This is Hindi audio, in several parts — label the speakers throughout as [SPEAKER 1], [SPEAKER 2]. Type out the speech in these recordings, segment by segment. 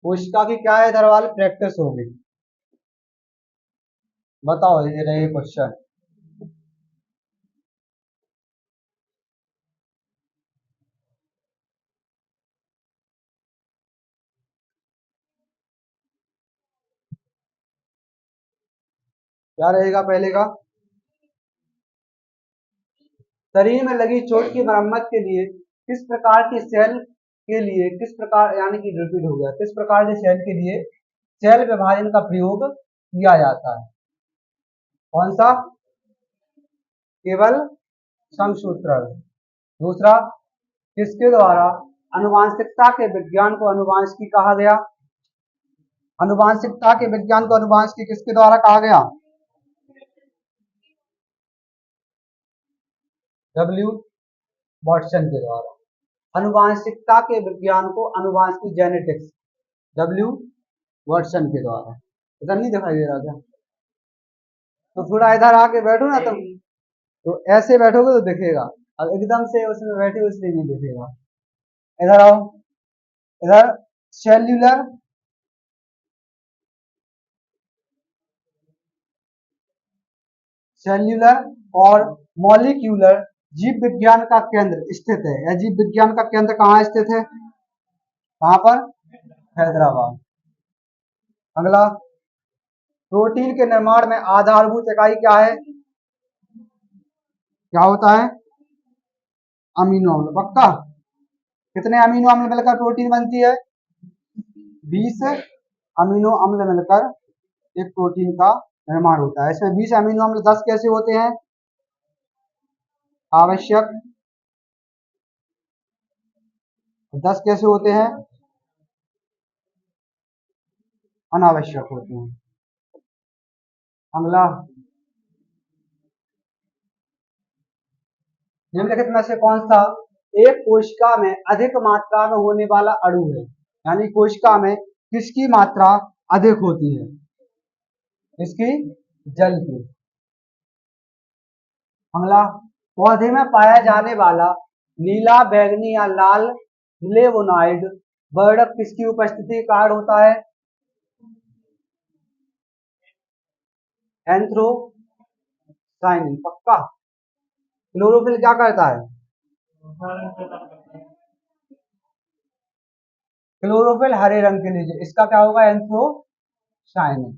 [SPEAKER 1] कोशिका की क्या है इधर वाली प्रैक्टिस होगी। बताओ ये रहे क्वेश्चन। क्या रहेगा पहले का। शरीर में लगी चोट की मरम्मत के लिए किस प्रकार की सेल के लिए किस प्रकार यानी कि रिपीट हो गया, किस प्रकार के सेल के लिए सेल विभाजन का प्रयोग किया जाता है। कौन सा। केवल समसूत्रण। दूसरा, किसके द्वारा अनुवांशिकता के विज्ञान को अनुवांशिकी कहा गया। अनुवांशिकता के विज्ञान को अनुवांशिकी किसके द्वारा कहा गया। डब्ल्यू वॉटसन के द्वारा। अनुवांशिकता के विज्ञान को अनुवांशिकी जेनेटिक्स डब्ल्यू वॉटसन के द्वारा। इधर नहीं दिखाई दे रहा क्या। तो थोड़ा इधर आके बैठो ना तुम, तो ऐसे बैठोगे तो दिखेगा, अब एकदम से उसमें बैठे हो इसलिए नहीं दिखेगा। इधर आओ, इधर सेल्यूलर सेल्यूलर और मॉलिक्यूलर जीव विज्ञान का केंद्र स्थित है, या जीव विज्ञान का केंद्र कहाँ स्थित है। कहाँ पर। हैदराबाद। अगला, प्रोटीन के निर्माण में आधारभूत इकाई क्या है। क्या होता है। अमीनो अम्ल। पक्का। कितने अमीनो अम्ल मिलकर प्रोटीन बनती है। 20 अमीनो अम्ल मिलकर एक प्रोटीन का निर्माण होता है। इसमें 20 अमीनो अम्ल 10 कैसे होते हैं। आवश्यक। 10 कैसे होते हैं। अनावश्यक होते हैं। अगला, निम्नलिखित में से कौन सा एक कोशिका में अधिक मात्रा में होने वाला अणु है, यानी कोशिका में किसकी मात्रा अधिक होती है। इसकी जल की। अगला, पौधे में पाया जाने वाला नीला बैंगनी या लाल फ्लेवोनॉइड वर्णक किसकी उपस्थिति के कारण होता है। एंथ्रोसाइनिन। पक्का। क्लोरोफिल क्या करता है। क्लोरोफिल हरे रंग के लिए, इसका क्या होगा एंथ्रोसाइनिन।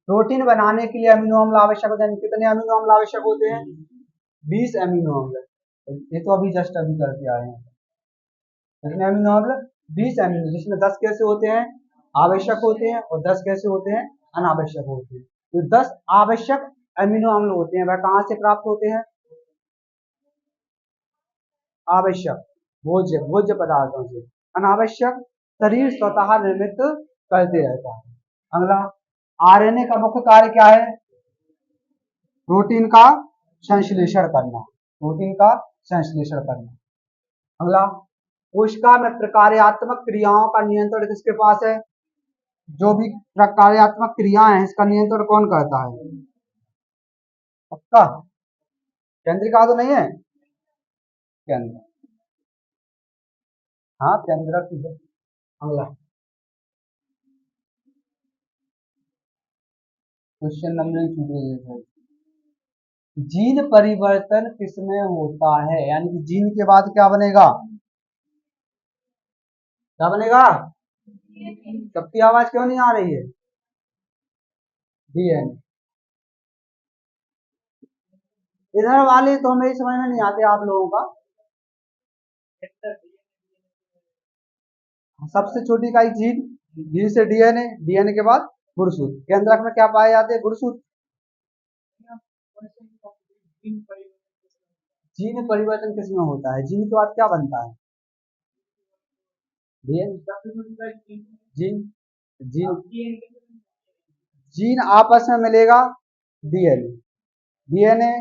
[SPEAKER 1] प्रोटीन बनाने के लिए अमीनो अम्ल आवश्यक होते हैं। कितने अमीनो अम्ल आवश्यक होते हैं। 20 अमीनो अम्ल। ये तो अभी जस्ट अभी करके आए हैं। कितने अमीनो अम्ल। 20 अमीनो, जिसमें 10 कैसे होते हैं आवश्यक होते हैं और 10 कैसे होते हैं अनावश्यक होते हैं। तो 10 आवश्यक अमीनो अम्ल होते हैं, वह कहां से प्राप्त होते हैं। आवश्यक भोज्य भोज्य पदार्थों से। अनावश्यक शरीर स्वतः निर्मित करते रहता है। अगला, आरएनए का मुख्य कार्य क्या है। प्रोटीन का संश्लेषण करना। प्रोटीन का संश्लेषण करना। अगला, कोशिका में प्रकार्यात्मक क्रियाओं का नियंत्रण किसके पास है। जो भी प्रकार्यात्मक क्रियाएं हैं इसका नियंत्रण कौन करता है। पक्का। केंद्रिका तो नहीं है। केंद्र। हाँ केंद्र की है। अगला, क्वेश्चन नंबर, जीन परिवर्तन किसमें होता है, यानी कि जीन के बाद क्या बनेगा। क्या बनेगा। सबकी आवाज क्यों नहीं आ रही है। डीएनए। इधर वाले तो मेरी समझ में नहीं आते आप लोगों का। सबसे छोटी इकाई जीन, जीन से डीएनए, डीएनए के बाद गुणसूत्र। केंद्रक में क्या पाए जाते हैं गुणसूत्र। जीन परिवर्तन किसमें होता है, जीन के बाद क्या बनता है। डीएनए। जीन जीन जीन आपस में मिलेगा डीएनए, डीएनए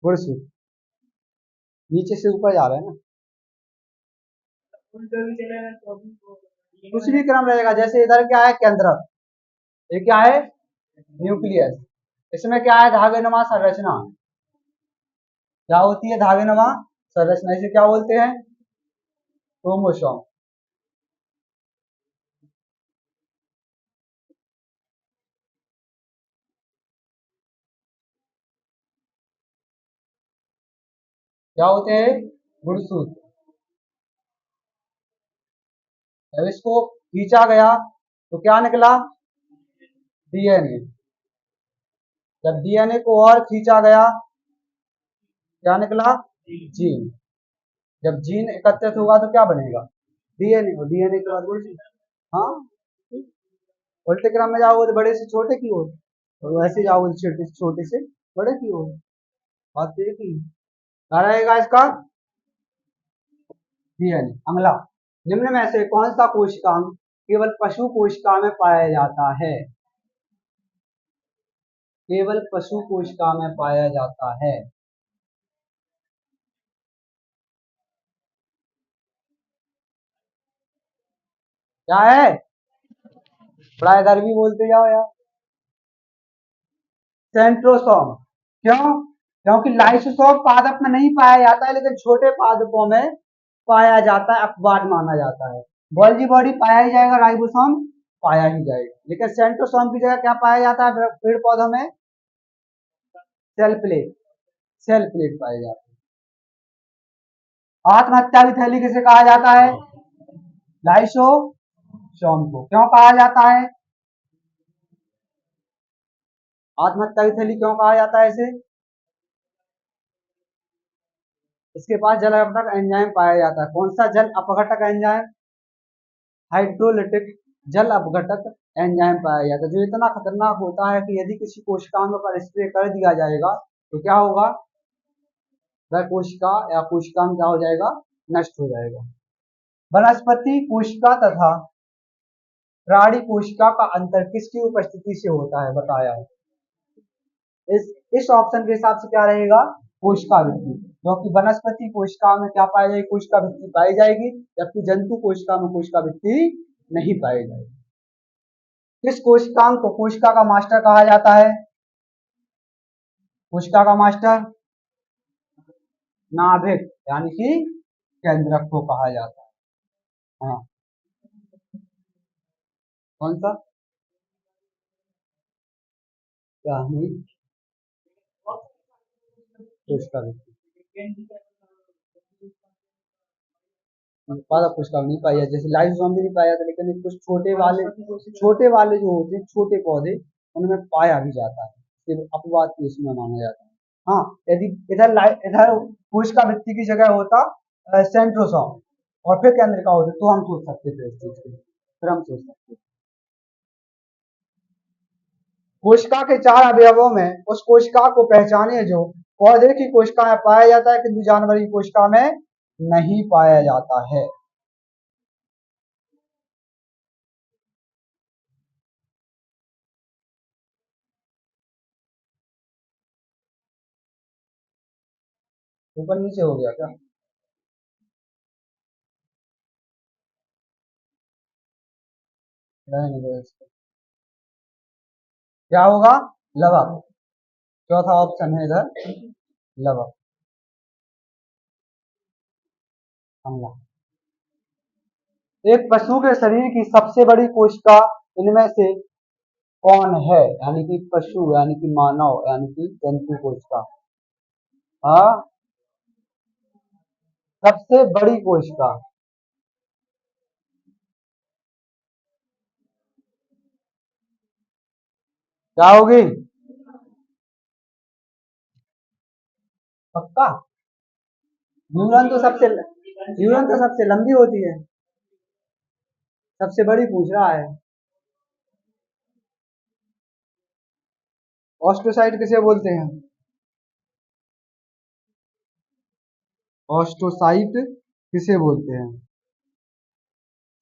[SPEAKER 1] गुणसूत्र। नीचे से ऊपर जा रहा है ना। कुछ भी क्रम रहेगा, जैसे इधर क्या है केंद्रक, ये क्या है न्यूक्लियस, इसमें क्या है धागेनुमा संरचना। क्या होती है धागेनुमा संरचना, इसे क्या बोलते हैं क्रोमोसोम। क्या होते हैं? गुणसूत्र। जब इसको खींचा गया तो क्या निकला? डीएनए। जब डीएनए को और खींचा गया क्या निकला? जीन। जब जीन एकत्रित होगा तो क्या बनेगा? डीएनए। और डीएनए के बाद गुणसूत्र। हाँ, उल्टे क्रम में जाओगे तो बड़े से छोटे की ओर, और वैसे जाओगे तो छोटे से बड़े की ओर। बात तो एक ही क्या रहेगा इसका? डीएनए। अगला, निम्न में से कौन सा कोशिकांग केवल पशु कोशिका में पाया जाता है? केवल पशु कोशिका में पाया जाता है। क्या है? बड़ा इधर भी बोलते जाओ यार। सेंट्रोसोम। क्यों? क्योंकि लाइसोसोम पादप में नहीं पाया जाता है, लेकिन छोटे पादपों में पाया जाता है, अपवाद माना जाता है। गोल्जी बॉडी पाया ही जाएगा, राइबोसोम पाया ही जाएगा, लेकिन सेंट्रोसोम की जगह क्या पाया जाता है पेड़ पौधों में? Cell plate. सेल प्लेट पाए जाते हैं। आत्महत्या की थैली किसे कहा जाता है? लाइसोसोम को। क्यों कहा जाता है? आत्महत्या की थैली क्यों कहा जाता है इसे? इसके पास जल अपघटक एंजाइम पाया जाता है। कौन सा जल अपघटक एंजाइम? हाइड्रोलिटिक जल अपघटक एंजाइम पाया जाता है, जो इतना खतरनाक होता है कि यदि किसी कोशिकांग पर स्प्रे कर दिया जाएगा तो क्या होगा? वह कोशिका या कोशिकांग क्या हो जाएगा? नष्ट हो जाएगा। वनस्पति कोशिका तथा प्राणी कोशिका का अंतर किसकी उपस्थिति से होता है? बताया है। इस ऑप्शन के हिसाब से क्या रहेगा? कोशिका वृद्धि। क्योंकि वनस्पति कोशिका में क्या पाई जाएगी? कोशिका वृद्धि पाई जाएगी, जबकि जंतु कोशिका में कोशिका वृद्धि नहीं पाई जाएगी। किस कोशिकांग को कोशिका का मास्टर कहा जाता है? कोशिका का मास्टर नाभिक यानी कि केंद्रक को कहा जाता है। हाँ, कौन सा? क्या नहीं? कोशिका पादप कोशिका नहीं पाई जाती, जैसे लाइसोसोम भी नहीं पाया जाता, लेकिन कुछ छोटे वाले जो होते हैं छोटे पौधे, उनमें पाया भी जाता है, सिर्फ अपवाद की इसमें माना जाता है। हाँ, यदि इधर कोशिका वृद्धि की जगह होता सेंट्रोसोम और फिर केंद्र का होता, तो हम सोच सकते थे इस चीज को, फिर हम सोच सकते। कोशिका के 4 अवयवों में उस कोशिका को पहचानिए जो पौधे की कोशिका में पाया जाता है किंतु जानवर की कोशिका में नहीं पाया जाता है। ऊपर नीचे हो गया क्या? रहने दो इसको। क्या होगा? लवक। चौथा ऑप्शन है इधर लवक। हमला। एक पशु के शरीर की सबसे बड़ी कोशिका इनमें से कौन है? यानी कि पशु यानी कि मानव यानी कि जंतु कोशिका। हाँ, सबसे बड़ी कोशिका क्या होगी? पक्का? न्यूरॉन तो सबसे लंबी होती है, सबसे बड़ी पूछ रहा है। ऑस्टोसाइट किसे बोलते हैं? ऑस्टोसाइट किसे बोलते हैं?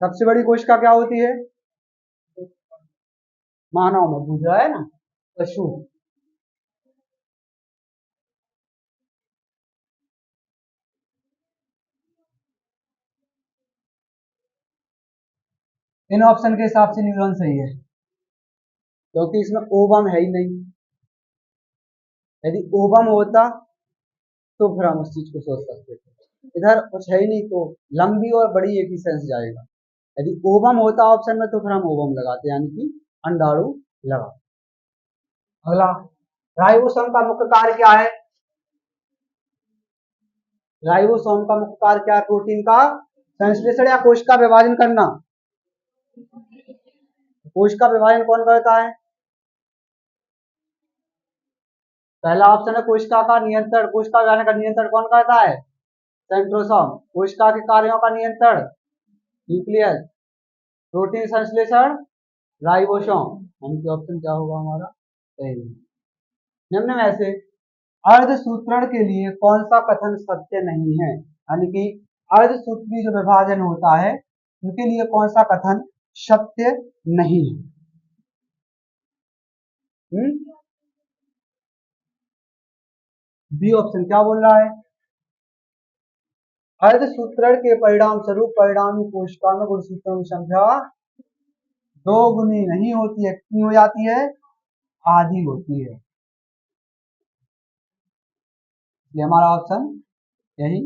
[SPEAKER 1] सबसे बड़ी कोशिका क्या होती है? मानव में पूछ रहा है ना, पशु। इन ऑप्शन के हिसाब से न्यूरॉन सही है, क्योंकि इसमें ओवम है ही नहीं। यदि ओवम होता तो फिर हम उस चीज को सोच सकते थे, इधर कुछ है ही नहीं, तो लंबी और बड़ी एक ही सेंस जाएगा। यदि ओवम होता ऑप्शन में तो फिर हम ओवम लगाते, यानी कि अंडाणु लगा। अगला, राइबोसोम का मुख्य कार्य क्या है? राइबोसोम का मुख्य कार्य क्या है? प्रोटीन का संश्लेषण या कोशिका विभाजन करना। कोशिका विभाजन कौन करता है? पहला ऑप्शन है कोशिका का नियंत्रण। कोशिका विभाजन का नियंत्रण कौन करता है? सेंट्रोसोम। कोशिका के कार्यों का नियंत्रण न्यूक्लियस। प्रोटीन संश्लेषण राइबोसोम। यानी कि ऑप्शन क्या होगा हमारा? सही। निम्न में से अर्धसूत्रण के लिए कौन सा कथन सत्य नहीं है? यानी कि अर्धसूत्री जो विभाजन होता है उनके लिए कौन सा कथन सत्य नहीं है? बी ऑप्शन क्या बोल रहा है? अर्धसूत्रण के परिणाम स्वरूप परिणामी कोशिका में गुणसूत्रों की संख्या दो गुनी नहीं होती है, कितनी हो जाती है? आधी होती है। ये हमारा ऑप्शन यही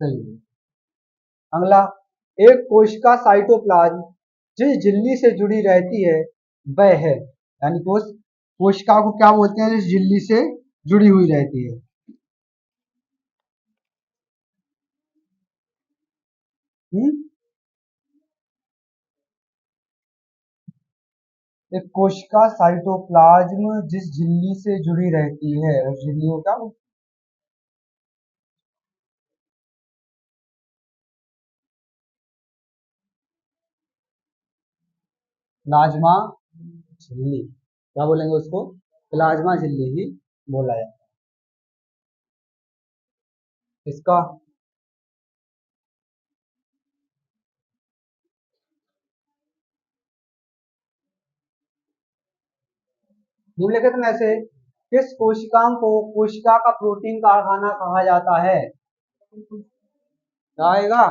[SPEAKER 1] सही है। अगला, एक कोशिका साइटोप्लाज्म जिस झिल्ली से जुड़ी रहती है वह है, यानी कि उस कोशिका को क्या बोलते हैं जिस झिल्ली से जुड़ी हुई रहती है? एक कोशिका साइटोप्लाज्म जिस झिल्ली से जुड़ी रहती है उस झिल्ली को क्या बोलते हैं? प्लाज्मा झिल्ली। क्या बोलेंगे उसको? प्लाज्मा झिल्ली ही बोला जाता है। इसका निम्नलिखित में से किस कोशिकाओं को कोशिका का प्रोटीन कारखाना कहा जाता है? क्या आएगा?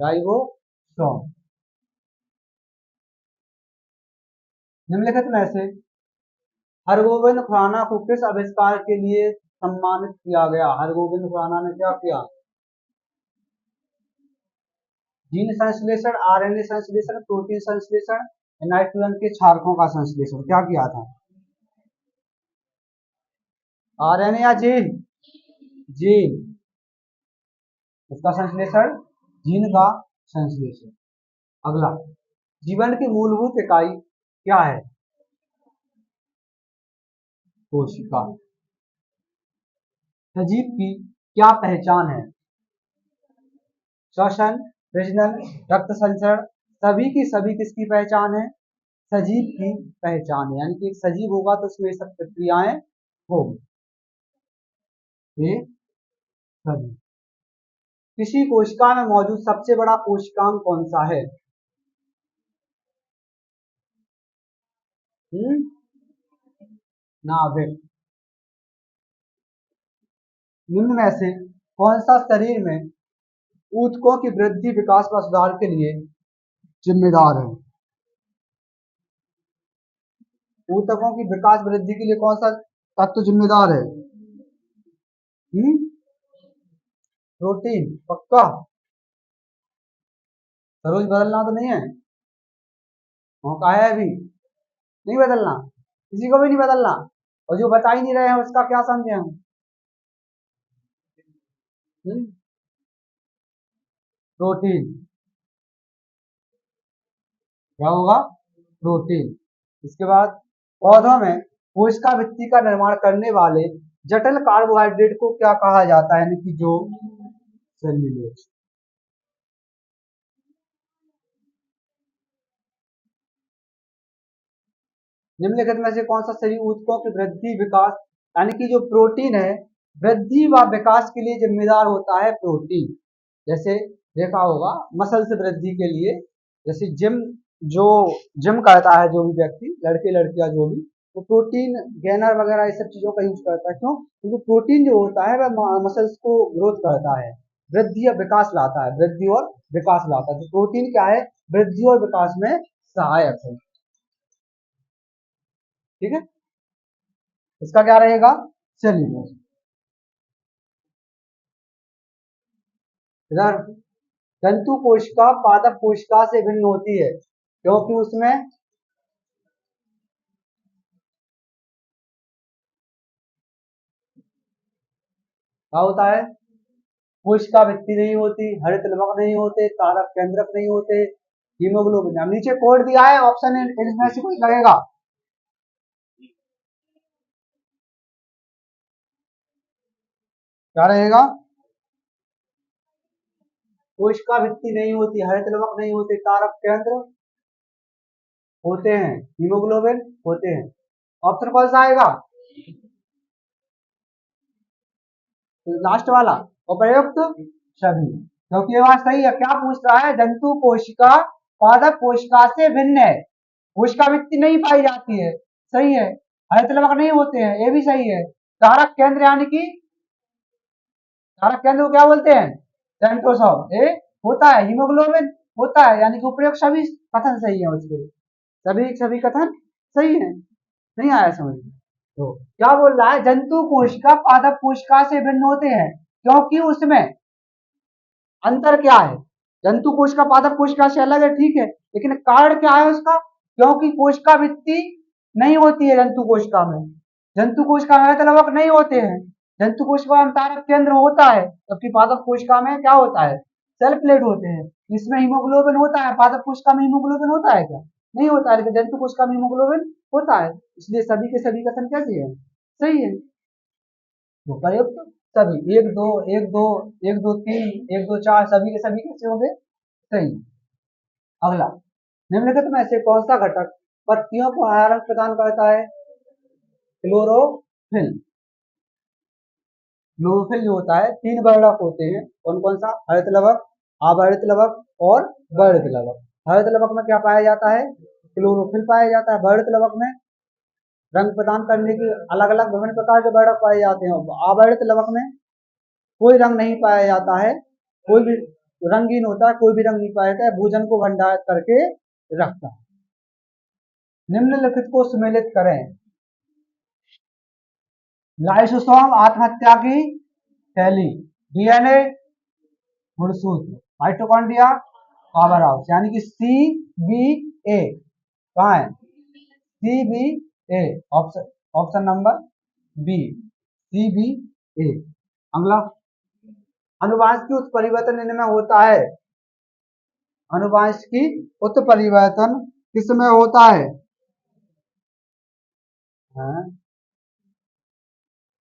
[SPEAKER 1] राइबोसोम। निम्नलिखित में से हरगोविंद खुराना को किस आविष्कार के लिए सम्मानित किया गया? हरगोविंद खुराना ने क्या किया? जीन संश्लेषण, आरएनए संश्लेषण, प्रोटीन संश्लेषण, नाइट्रोजन के क्षारकों का संश्लेषण क्या किया था? आरएनए या जीन? जीन। उसका संश्लेषण, जीन का संश्लेषण। अगला, जीवन की मूलभूत इकाई क्या है? कोशिका। सजीव की क्या पहचान है? श्वसन, प्रजनन, रक्त संचरण, सभी की सभी किसकी पहचान है? सजीव की पहचान है। यानी कि एक सजीव होगा तो उसमें सब प्रक्रियाएं होगी। ये सभी। किसी कोशिका में मौजूद सबसे बड़ा कोशिकांग कौन सा है? हम्म नाभिक। निम्न में से कौन सा शरीर में ऊतकों की वृद्धि विकास व सुधार के लिए जिम्मेदार है? ऊतकों की विकास वृद्धि के लिए कौन सा तत्व जिम्मेदार है? प्रोटीन। पक्का? रोज बदलना तो नहीं है? मौका है अभी, नहीं बदलना, किसी को भी नहीं बदलना। और जो बता ही नहीं रहे हैं उसका क्या समझे हम? प्रोटीन। क्या होगा? प्रोटीन। इसके बाद, पौधों में कोशिका भित्ति का निर्माण करने वाले जटिल कार्बोहाइड्रेट को क्या कहा जाता है? यानी कि जो सेल्यूलोज। निम्नलिखित में से कौन सा शरीर ऊतकों की वृद्धि विकास, यानी कि जो प्रोटीन है वृद्धि व विकास के लिए जिम्मेदार होता है? प्रोटीन। जैसे देखा होगा मसल्स वृद्धि के लिए, जैसे जिम, जो जिम करता है जो भी व्यक्ति, लड़के लड़कियां जो भी, तो प्रोटीन गेनर वगैरह इस सब चीजों का यूज करता है। क्यों? क्योंकि प्रोटीन जो होता है वह मसल्स को ग्रोथ करता है, वृद्धि या विकास लाता है, वृद्धि और विकास लाता है। तो प्रोटीन क्या है? वृद्धि और विकास में सहायक है। ठीक है, इसका क्या रहेगा? सेल्यूलोज। इधर, तंतु कोशिका पादप कोशिका से भिन्न होती है क्योंकि उसमें क्या होता है? कोशिका भित्ति नहीं होती, हरित लवक नहीं होते, तारक केंद्रक नहीं होते, हीमोग्लोबिन। अब नीचे कोड दिया है, ऑप्शन इनमें से कोई लगेगा? क्या रहेगा? कोशिका भित्ति नहीं होती, हरित लवक नहीं होते, तारक केंद्र होते हैं, हीमोग्लोबिन होते हैं। ऑप्शन कौन सा आएगा? लास्ट वाला। उपयुक्त सभी, क्योंकि ये बात सही है। क्या पूछ रहा है? जंतु कोशिका पादप कोशिका से भिन्न है, कोशिका भित्ति नहीं पाई जाती है, सही है। हरित लवक नहीं होते हैं, ये भी सही है। तारक केंद्र यानी कि तारक केंद्र को क्या बोलते हैं? सेंट्रोसोम। ये होता है, हीमोग्लोबिन होता है, यानी कि उपयुक्त सभी कथन सही है उसके, सभी सभी कथन सही है। नहीं आया समझ में? तो क्या बोल रहा है? जंतु कोशिका पादप कोशिका से भिन्न होते हैं, क्योंकि उसमें अंतर क्या है? जंतु कोशिका पादप कोशिका से अलग है, ठीक है, लेकिन कारण क्या है उसका? क्योंकि कोशिका भित्ति नहीं होती है जंतु कोशिका में, जंतु कोशिका में लवक नहीं होते हैं, जंतु कोशिका में तारक केंद्र होता है, जबकि पादप कोशिका में क्या होता है? सेल प्लेट होते हैं। इसमें हीमोग्लोबिन होता है, पादप कोशिका में हीमोग्लोबिन होता है क्या? नहीं होता है, लेकिन जंतु कोशिका में हीमोग्लोबिन होता है, इसलिए सभी के सभी कथन कैसे है? सही है। तो प्रयुक्त सभी, एक दो, एक दो, एक दो तीन, एक दो चार, सभी के सभी कैसे हो गए? सही। अगला, निम्नलिखित में से कौन सा घटक पत्तियों को हरा रंग प्रदान करता है? क्लोरोफिल। क्लोरोफिल जो होता है, तीन वर्णक होते हैं, कौन कौन सा? हरित लवक, अहरित लवक और वर्णित लवक। हरित लवक में क्या पाया जाता है? क्लोरोफिल पाया जाता है। वर्णित लवक में रंग प्रदान करने की अलग अलग विभिन्न प्रकार के वर्णक पाए जाते हैं। अवर्णित लवक में कोई रंग नहीं पाया जाता है, कोई भी रंगीन होता है, कोई भी रंग नहीं पाया जाता है, भोजन को भंडारित करके रखता है। निम्नलिखित को सम्मिलित करें। लाइसोसोम आत्महत्या की शैली, डीएनए गुणसूत्र, माइटोकॉन्ड्रिया पावर हाउस, यानी कि सी बी ए कहाँ है? C B A, option option number B, C B A. अगला, अनुवांशिक उत्परिवर्तन इनमें होता है, अनुवांशिक उत्परिवर्तन किसमें होता है?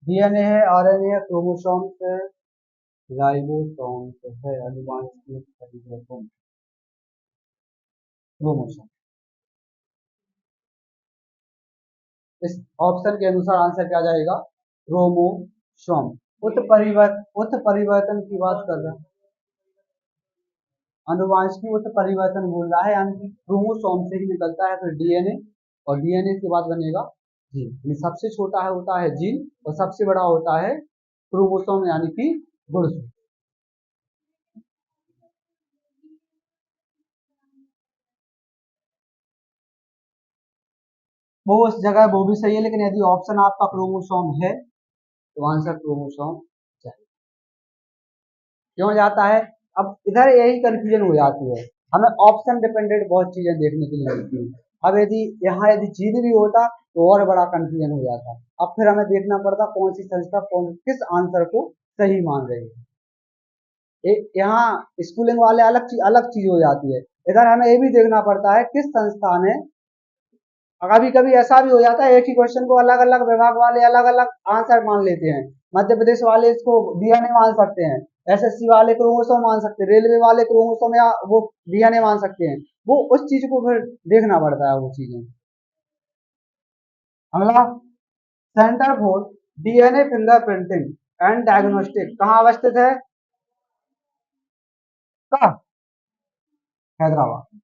[SPEAKER 1] डीएनए है, आरएनए है, क्रोमोसोम्स है, राइबोसोम्स है, अनुवांशिक उत्परिवर्तन क्रोमोसोम। इस ऑप्शन के अनुसार आंसर क्या जाएगा? क्रोमोसोम। उत्परिवर्तन की बात कर रहे हैं, अनुवांशिक उत्परिवर्तन बोल रहा है, यानी कि क्रोमोसोम से ही निकलता है फिर डीएनए, और डीएनए के बाद बनेगा जीन। सबसे छोटा है होता है जीन, और सबसे बड़ा होता है क्रोमोसोम, यानी कि गुणसूत्र। वो उस जगह वो भी सही है, लेकिन यदि ऑप्शन आपका क्रोमोसोम है तो आंसर क्रोमोसोम चाहिए। क्यों जाता है? अब इधर यही कंफ्यूजन हो जाती है, हमें ऑप्शन डिपेंडेंट बहुत चीजें देखने के लिए मिलती है। अब यदि यहाँ यदि जीन भी होता तो और बड़ा कंफ्यूजन हो जाता, अब फिर हमें देखना पड़ता कौन सी संस्था कौन किस आंसर को सही मान रही है। यहाँ स्कूलिंग वाले अलग चीज हो जाती है, इधर हमें ये भी देखना पड़ता है किस संस्था ने, कभी कभी ऐसा भी हो जाता है एक ही क्वेश्चन को अलग अलग विभाग वाले अलग अलग आंसर मान लेते हैं। मध्य प्रदेश वाले इसको डीएनए मान सकते हैं, एसएससी वाले क्रोमोसोम मान सकते हैं, रेलवे वाले क्रोमोसोम या वो डीएनए मान सकते हैं, वो उस चीज को फिर देखना पड़ता है वो चीजें। अगला, centre for DNA fingerprinting and diagnostic कहाँ अवस्थित है? कहाँ? हैदराबाद।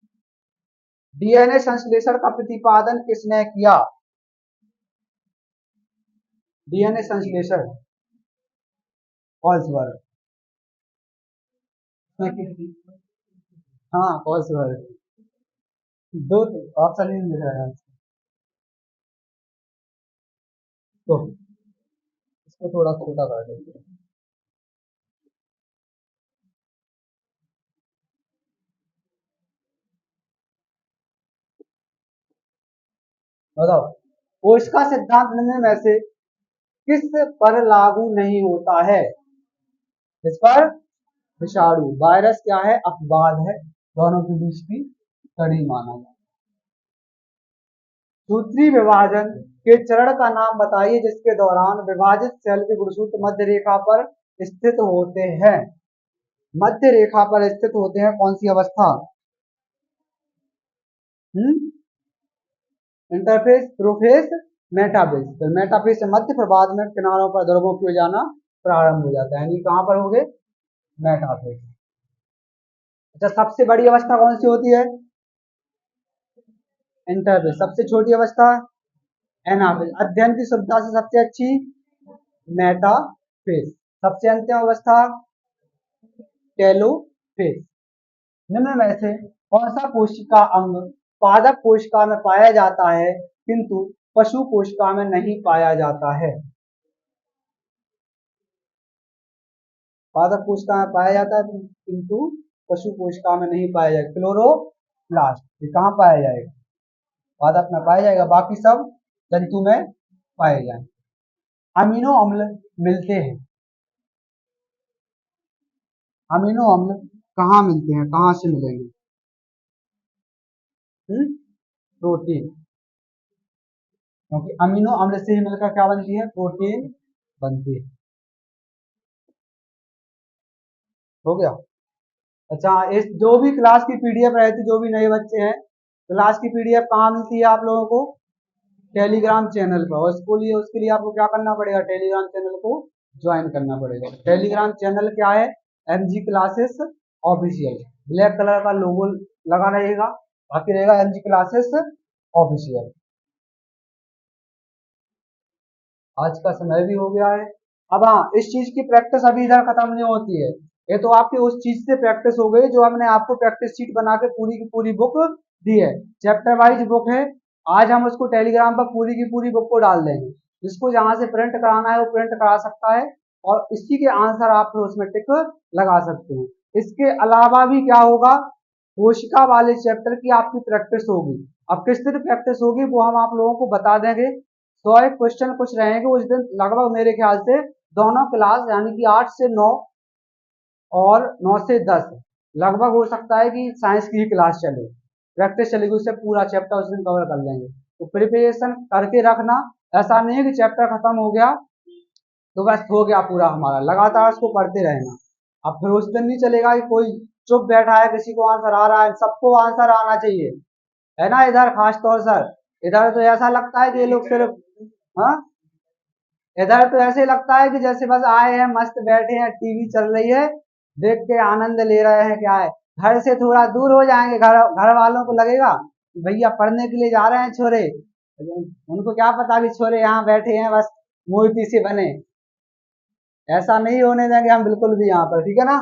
[SPEAKER 1] डीएनए संश्लेषण का प्रतिपादन किसने किया? डीएनए संश्लेषण कॉल्सबर्ग। हाँ कॉल्सबर्ग। दो ऑप्शन ही मिल रहा है, तो इसको थोड़ा छोटा कर देते हैं। बताओ, कोशिका सिद्धांत निम्न में से किस पर लागू नहीं होता है? इस पर विषाणु, वायरस क्या है, अपवाद है, दोनों के बीच की कड़ी माना जाए। सूत्री विभाजन के चरण का नाम बताइए जिसके दौरान विभाजित सेल के गुणसूत्र मध्य रेखा पर स्थित होते हैं। मध्य रेखा पर स्थित होते हैं, कौन सी अवस्था? Interphase, prophase, metaphase. तो मेटाफेस से मध्य, फिर बाद में किनारों पर ध्रुवों की ओर जाना प्रारंभ हो जाता है, यानी कहां पर हो गए? मेटाफेस। अच्छा, सबसे बड़ी अवस्था कौन सी होती है? इंटरफेस। सबसे छोटी अवस्था? एनाफेस। अध्ययन की सुविधा से सबसे अच्छी? मेटाफेस। सबसे अंतिम अवस्था? टेलोफेस। निम्न में से कौन सा कोशिका अंग पादप कोशिका में पाया जाता है किंतु पशु कोशिका में नहीं पाया जाता है? पादप कोशिका में पाया जाता है किंतु पशु कोशिका में नहीं पाया जाएगा। क्लोरोप्लास्ट। ये कहाँ पाया जाएगा? पादप में पाया जाएगा, बाकी सब जंतु में पाए जाएंगे। अमीनो अम्ल मिलते हैं, अमीनो अम्ल कहाँ मिलते हैं, कहाँ से मिलेंगे? प्रोटीन, क्योंकि अमीनो अम्ल से ही मिलकर क्या बनती है? प्रोटीन बनती है। हो गया? अच्छा, इस जो भी क्लास की पीडीएफ रहती, जो भी नए बच्चे हैं, क्लास की पीडीएफ कहाँ मिलती है आप लोगों को? टेलीग्राम चैनल पर। और उसके लिए आपको क्या करना पड़ेगा? टेलीग्राम चैनल को ज्वाइन करना पड़ेगा। टेलीग्राम चैनल क्या है? MG classes official. Black colour का लोगो लगा रहेगा, बाकी रहेगा एमजी क्लासेस ऑफिशियल। आज का समय भी हो गया है। अब हाँ, इस चीज की प्रैक्टिस अभी इधर खत्म नहीं होती है। ये तो आपकी उस चीज से प्रैक्टिस हो गई जो हमने आपको प्रैक्टिस शीट बना के पूरी की पूरी बुक दी है। चैप्टर वाइज बुक है। आज हम उसको टेलीग्राम पर पूरी की पूरी बुक को डाल देंगे। जिसको जहां से प्रिंट कराना है वो प्रिंट करा सकता है, और इसी के आंसर आप फिर उसमें टिक लगा सकते हैं। इसके अलावा भी क्या होगा? कोशिका वाले चैप्टर की आपकी प्रैक्टिस होगी। अब किस तरह प्रैक्टिस होगी वो हम आप लोगों को बता देंगे। 100 क्वेश्चन कुछ रहेंगे उस दिन, लगभग मेरे ख्याल से दोनों क्लास यानी कि 8 से 9 और 9 से 10 लगभग हो सकता है कि साइंस की ही क्लास चले, प्रैक्टिस चलेगी, उससे पूरा चैप्टर उस दिन कवर कर लेंगे। तो प्रिपरेशन करके रखना। ऐसा नहीं है कि चैप्टर खत्म हो गया तो बस हो गया पूरा हमारा, लगातार उसको पढ़ते रहना। अब फिर उस दिन नहीं चलेगा कि कोई चुप बैठा है, किसी को आंसर आ रहा है, सबको आंसर आना चाहिए, है ना? इधर खास तौर सर, इधर तो ऐसा लगता है कि ये लोग सिर्फ, हाँ, इधर तो ऐसे लगता है कि जैसे बस आए हैं, मस्त बैठे हैं, टीवी चल रही है, देख के आनंद ले रहे हैं। क्या है, घर से थोड़ा दूर हो जाएंगे, घर वालों को लगेगा कि भैया पढ़ने के लिए जा रहे हैं छोरे, उनको क्या पता कि छोरे यहाँ बैठे हैं बस मूर्ति से बने। ऐसा नहीं होने देंगे हम बिल्कुल भी यहाँ पर, ठीक है ना?